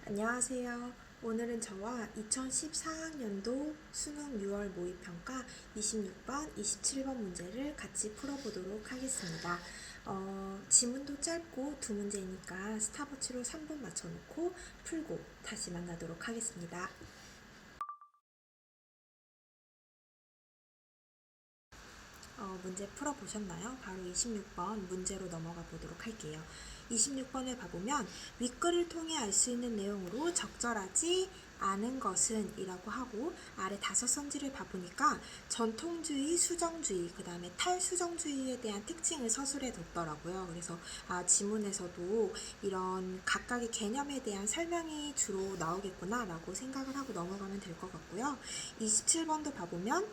안녕하세요. 오늘은 저와 2014학년도 수능 6월 모의평가 26번, 27번 문제를 같이 풀어보도록 하겠습니다. 지문도 짧고 두 문제니까 스탑워치로 3분 맞춰놓고 풀고 다시 만나도록 하겠습니다. 문제 풀어보셨나요? 바로 26번 문제로 넘어가 보도록 할게요. 26번을 봐보면 윗글을 통해 알 수 있는 내용으로 적절하지 않은 것은 이라고 하고 아래 다섯 선지를 봐보니까 전통주의, 수정주의, 그 다음에 탈수정주의에 대한 특징을 서술해 뒀더라고요. 그래서 지문에서도 이런 각각의 개념에 대한 설명이 주로 나오겠구나 라고 생각을 하고 넘어가면 될 것 같고요. 27번도 봐보면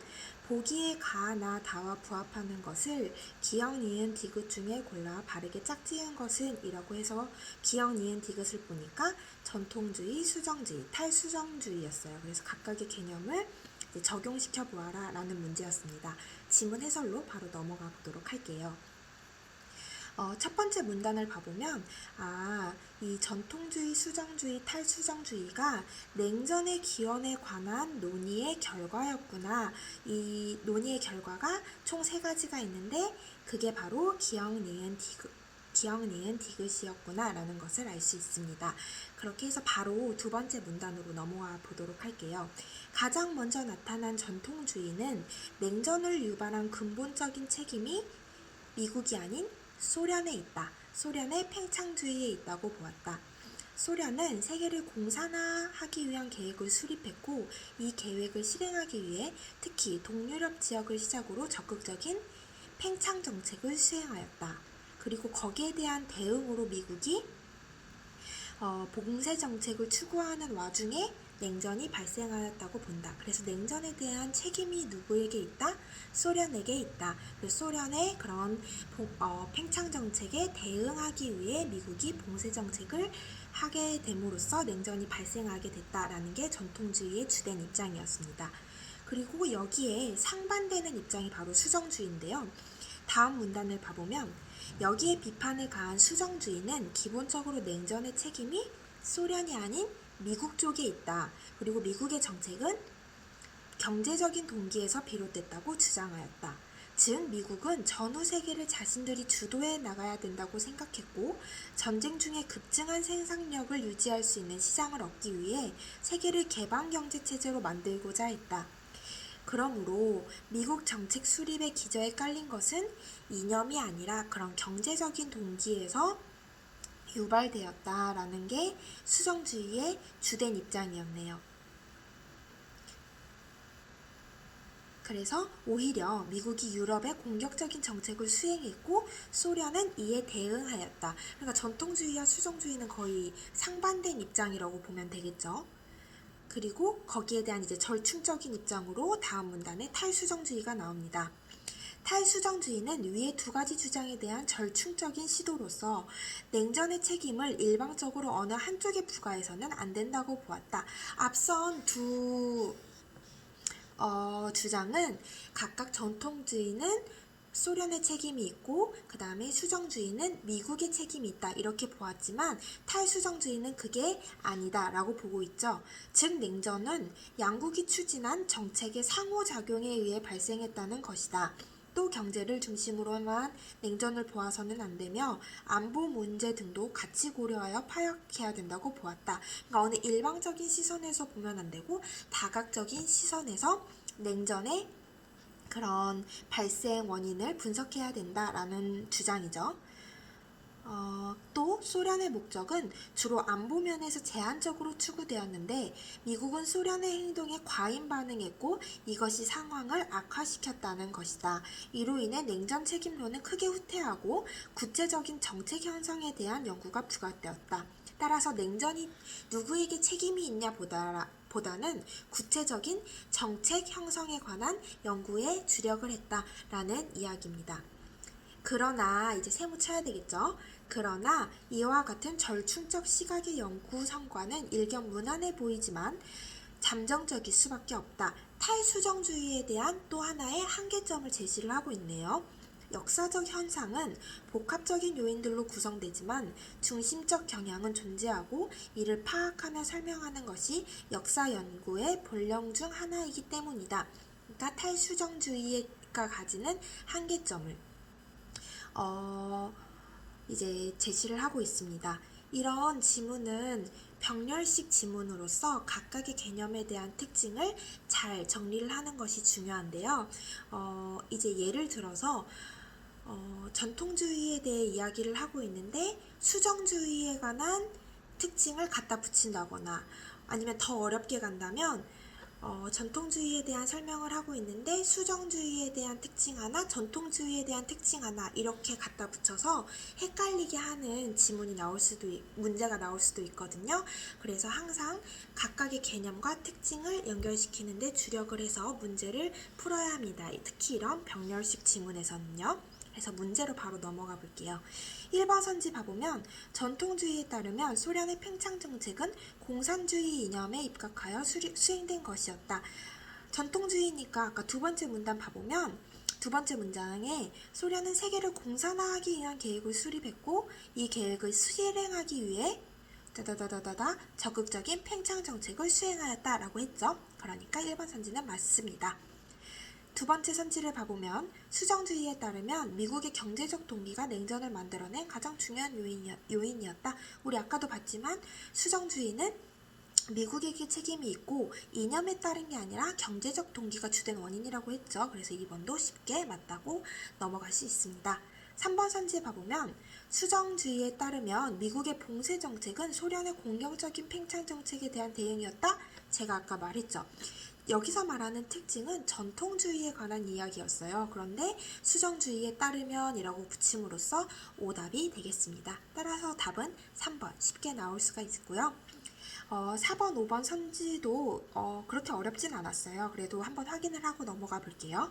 보기에 가나 다와 부합하는 것을 기역, 니은, 디귿 중에 골라 바르게 짝지은 것은 이라고 해서 기역, 니은, 디귿을 보니까 전통주의, 수정주의, 탈수정주의였어요. 그래서 각각의 개념을 적용시켜 보아라 라는 문제였습니다. 지문 해설로 바로 넘어가 보도록 할게요. 첫 번째 문단을 봐보면 이 전통주의, 수정주의, 탈수정주의가 냉전의 기원에 관한 논의의 결과였구나. 이 논의의 결과가 총 3가지가 있는데 그게 바로 기역, 니은, 디귿이었구나 라는 것을 알 수 있습니다. 그렇게 해서 바로 두 번째 문단으로 넘어가 보도록 할게요. 가장 먼저 나타난 전통주의는 냉전을 유발한 근본적인 책임이 미국이 아닌 소련에 있다. 소련의 팽창주의에 있다고 보았다. 소련은 세계를 공산화하기 위한 계획을 수립했고 이 계획을 실행하기 위해 특히 동유럽 지역을 시작으로 적극적인 팽창 정책을 수행하였다. 그리고 거기에 대한 대응으로 미국이 봉쇄 정책을 추구하는 와중에 냉전이 발생하였다고 본다. 그래서 냉전에 대한 책임이 누구에게 있다? 소련에게 있다. 소련의 그런 팽창 정책에 대응하기 위해 미국이 봉쇄 정책을 하게 됨으로써 냉전이 발생하게 됐다라는 게 전통주의의 주된 입장이었습니다. 그리고 여기에 상반되는 입장이 바로 수정주의인데요. 다음 문단을 봐보면 여기에 비판을 가한 수정주의는 기본적으로 냉전의 책임이 소련이 아닌 미국 쪽에 있다. 그리고 미국의 정책은 경제적인 동기에서 비롯됐다고 주장하였다. 즉 미국은 전후 세계를 자신들이 주도해 나가야 된다고 생각했고 전쟁 중에 급증한 생산력을 유지할 수 있는 시장을 얻기 위해 세계를 개방경제체제로 만들고자 했다. 그러므로 미국 정책 수립의 기저에 깔린 것은 이념이 아니라 그런 경제적인 동기에서 유발되었다라는 게 수정주의의 주된 입장이었네요. 그래서 오히려 미국이 유럽에 공격적인 정책을 수행했고 소련은 이에 대응하였다. 그러니까 전통주의와 수정주의는 거의 상반된 입장이라고 보면 되겠죠. 그리고 거기에 대한 이제 절충적인 입장으로 다음 문단에 탈수정주의가 나옵니다. 탈수정주의는 위의 2가지 주장에 대한 절충적인 시도로서 냉전의 책임을 일방적으로 어느 한쪽에 부과해서는 안 된다고 보았다. 앞선 두 주장은 각각 전통주의는 소련의 책임이 있고 그 다음에 수정주의는 미국의 책임이 있다 이렇게 보았지만 탈수정주의는 그게 아니다 라고 보고 있죠. 즉 냉전은 양국이 추진한 정책의 상호작용에 의해 발생했다는 것이다. 또 경제를 중심으로만 냉전을 보아서는 안 되며 안보 문제 등도 같이 고려하여 파악해야 된다고 보았다. 그러니까 어느 일방적인 시선에서 보면 안 되고 다각적인 시선에서 냉전의 그런 발생 원인을 분석해야 된다라는 주장이죠. 또 소련의 목적은 주로 안보 면에서 제한적으로 추구되었는데 미국은 소련의 행동에 과잉 반응했고 이것이 상황을 악화시켰다는 것이다. 이로 인해 냉전 책임론은 크게 후퇴하고 구체적인 정책 현상에 대한 연구가 부각되었다. 따라서 냉전이 누구에게 책임이 있냐 보다는 구체적인 정책 형성에 관한 연구에 주력을 했다라는 이야기입니다. 그러나 이제 세모 쳐야 되겠죠. 그러나 이와 같은 절충적 시각의 연구 성과는 일견 무난해 보이지만 잠정적일 수밖에 없다. 탈수정주의에 대한 또 하나의 한계점을 제시를 하고 있네요. 역사적 현상은 복합적인 요인들로 구성되지만 중심적 경향은 존재하고 이를 파악하며 설명하는 것이 역사 연구의 본령 중 하나이기 때문이다. 그러니까 탈수정주의가 가지는 한계점을 이제 제시를 하고 있습니다. 이런 지문은 병렬식 지문으로서 각각의 개념에 대한 특징을 잘 정리를 하는 것이 중요한데요. 이제 예를 들어서 전통주의에 대해 이야기를 하고 있는데 수정주의에 관한 특징을 갖다 붙인다거나 아니면 더 어렵게 간다면 전통주의에 대한 설명을 하고 있는데 수정주의에 대한 특징 하나, 전통주의에 대한 특징 하나 이렇게 갖다 붙여서 헷갈리게 하는 지문이 문제가 나올 수도 있거든요. 그래서 항상 각각의 개념과 특징을 연결시키는데 주력을 해서 문제를 풀어야 합니다. 특히 이런 병렬식 지문에서는요. 그래서 문제로 바로 넘어가 볼게요. 1번 선지 봐보면 전통주의에 따르면 소련의 팽창 정책은 공산주의 이념에 입각하여 수행된 것이었다. 전통주의니까 아까 두 번째 문단 봐보면 두 번째 문장에 소련은 세계를 공산화하기 위한 계획을 수립했고 이 계획을 실행하기 위해 다다다다다다 적극적인 팽창 정책을 수행하였다라고 했죠. 그러니까 1번 선지는 맞습니다. 두 번째 선지를 봐보면 수정주의에 따르면 미국의 경제적 동기가 냉전을 만들어낸 가장 중요한 요인이었다. 우리 아까도 봤지만 수정주의는 미국에게 책임이 있고 이념에 따른 게 아니라 경제적 동기가 주된 원인이라고 했죠. 그래서 2번도 쉽게 맞다고 넘어갈 수 있습니다. 3번 선지 봐보면 수정주의에 따르면 미국의 봉쇄 정책은 소련의 공격적인 팽창 정책에 대한 대응이었다. 제가 아까 말했죠. 여기서 말하는 특징은 전통주의에 관한 이야기였어요. 그런데 수정주의에 따르면 이라고 붙임으로써 오답이 되겠습니다. 따라서 답은 3번 쉽게 나올 수가 있고요. 4번, 5번 선지도 그렇게 어렵진 않았어요. 그래도 한번 확인을 하고 넘어가 볼게요.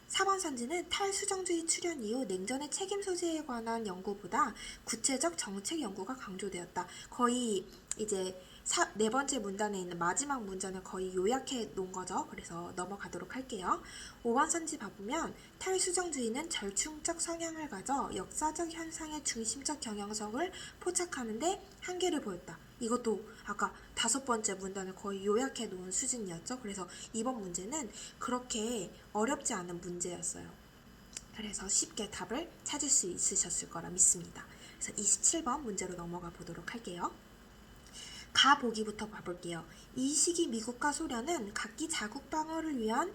4번 선지는 탈수정주의 출현 이후 냉전의 책임 소재에 관한 연구보다 구체적 정책 연구가 강조되었다. 거의 이제 네 번째 문단에 있는 마지막 문장을 거의 요약해 놓은 거죠. 그래서 넘어가도록 할게요. 5번 선지 봐보면 탈수정주의는 절충적 성향을 가져 역사적 현상의 중심적 경향성을 포착하는데 한계를 보였다. 이것도 아까 다섯 번째 문단을 거의 요약해 놓은 수준이었죠. 그래서 이번 문제는 그렇게 어렵지 않은 문제였어요. 그래서 쉽게 답을 찾을 수 있으셨을 거라 믿습니다. 그래서 27번 문제로 넘어가 보도록 할게요. 가 보기부터 봐볼게요. 이 시기 미국과 소련은 각기 자국 방어를 위한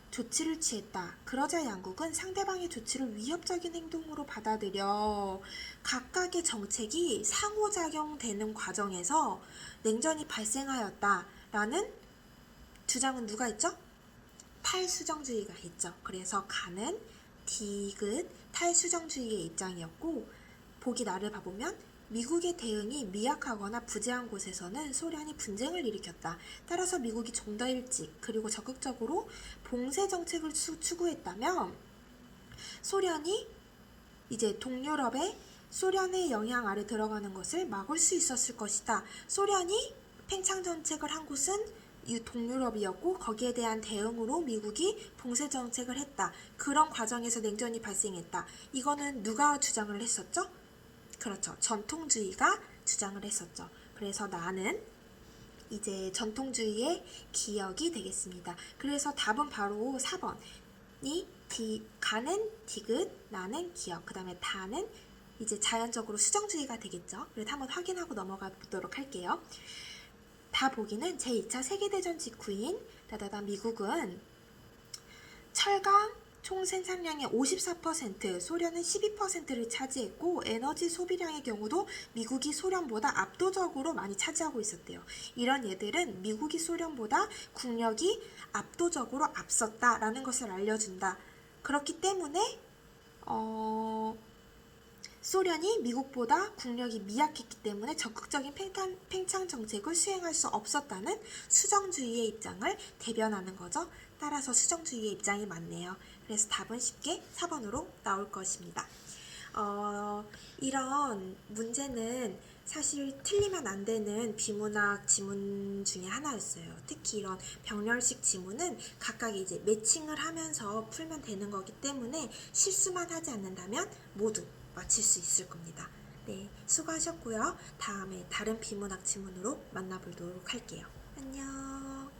조치를 취했다. 그러자 양국은 상대방의 조치를 위협적인 행동으로 받아들여 각각의 정책이 상호작용되는 과정에서 냉전이 발생하였다라는 주장은 누가 했죠? 탈수정주의가 했죠. 그래서 가는 디귿 탈수정주의의 입장이었고 보기 나를 봐보면 미국의 대응이 미약하거나 부재한 곳에서는 소련이 분쟁을 일으켰다. 따라서 미국이 좀 더 일찍 그리고 적극적으로 봉쇄 정책을 추구했다면 소련이 이제 동유럽의 소련의 영향 아래 들어가는 것을 막을 수 있었을 것이다. 소련이 팽창 정책을 한 곳은 이 동유럽이었고 거기에 대한 대응으로 미국이 봉쇄 정책을 했다. 그런 과정에서 냉전이 발생했다. 이거는 누가 주장을 했었죠? 그렇죠. 전통주의가 주장을 했었죠. 그래서 나는 이제 전통주의의 기억이 되겠습니다. 그래서 답은 바로 4번이 가는 디귿, 나는 기억, 그 다음에 다는 이제 자연적으로 수정주의가 되겠죠. 그래서 한번 확인하고 넘어가 보도록 할게요. 다 보기는 제2차 세계대전 직후인 미국은 철강 총 생산량의 54%, 소련은 12%를 차지했고 에너지 소비량의 경우도 미국이 소련보다 압도적으로 많이 차지하고 있었대요. 이런 예들은 미국이 소련보다 국력이 압도적으로 앞섰다라는 것을 알려준다. 그렇기 때문에 소련이 미국보다 국력이 미약했기 때문에 적극적인 팽창 정책을 수행할 수 없었다는 수정주의의 입장을 대변하는 거죠. 따라서 수정주의의 입장이 맞네요. 그래서 답은 쉽게 4번으로 나올 것입니다. 이런 문제는 사실 틀리면 안 되는 비문학 지문 중에 하나였어요. 특히 이런 병렬식 지문은 각각 이제 매칭을 하면서 풀면 되는 거기 때문에 실수만 하지 않는다면 모두 맞힐 수 있을 겁니다. 네, 수고하셨고요. 다음에 다른 비문학 지문으로 만나보도록 할게요. 안녕.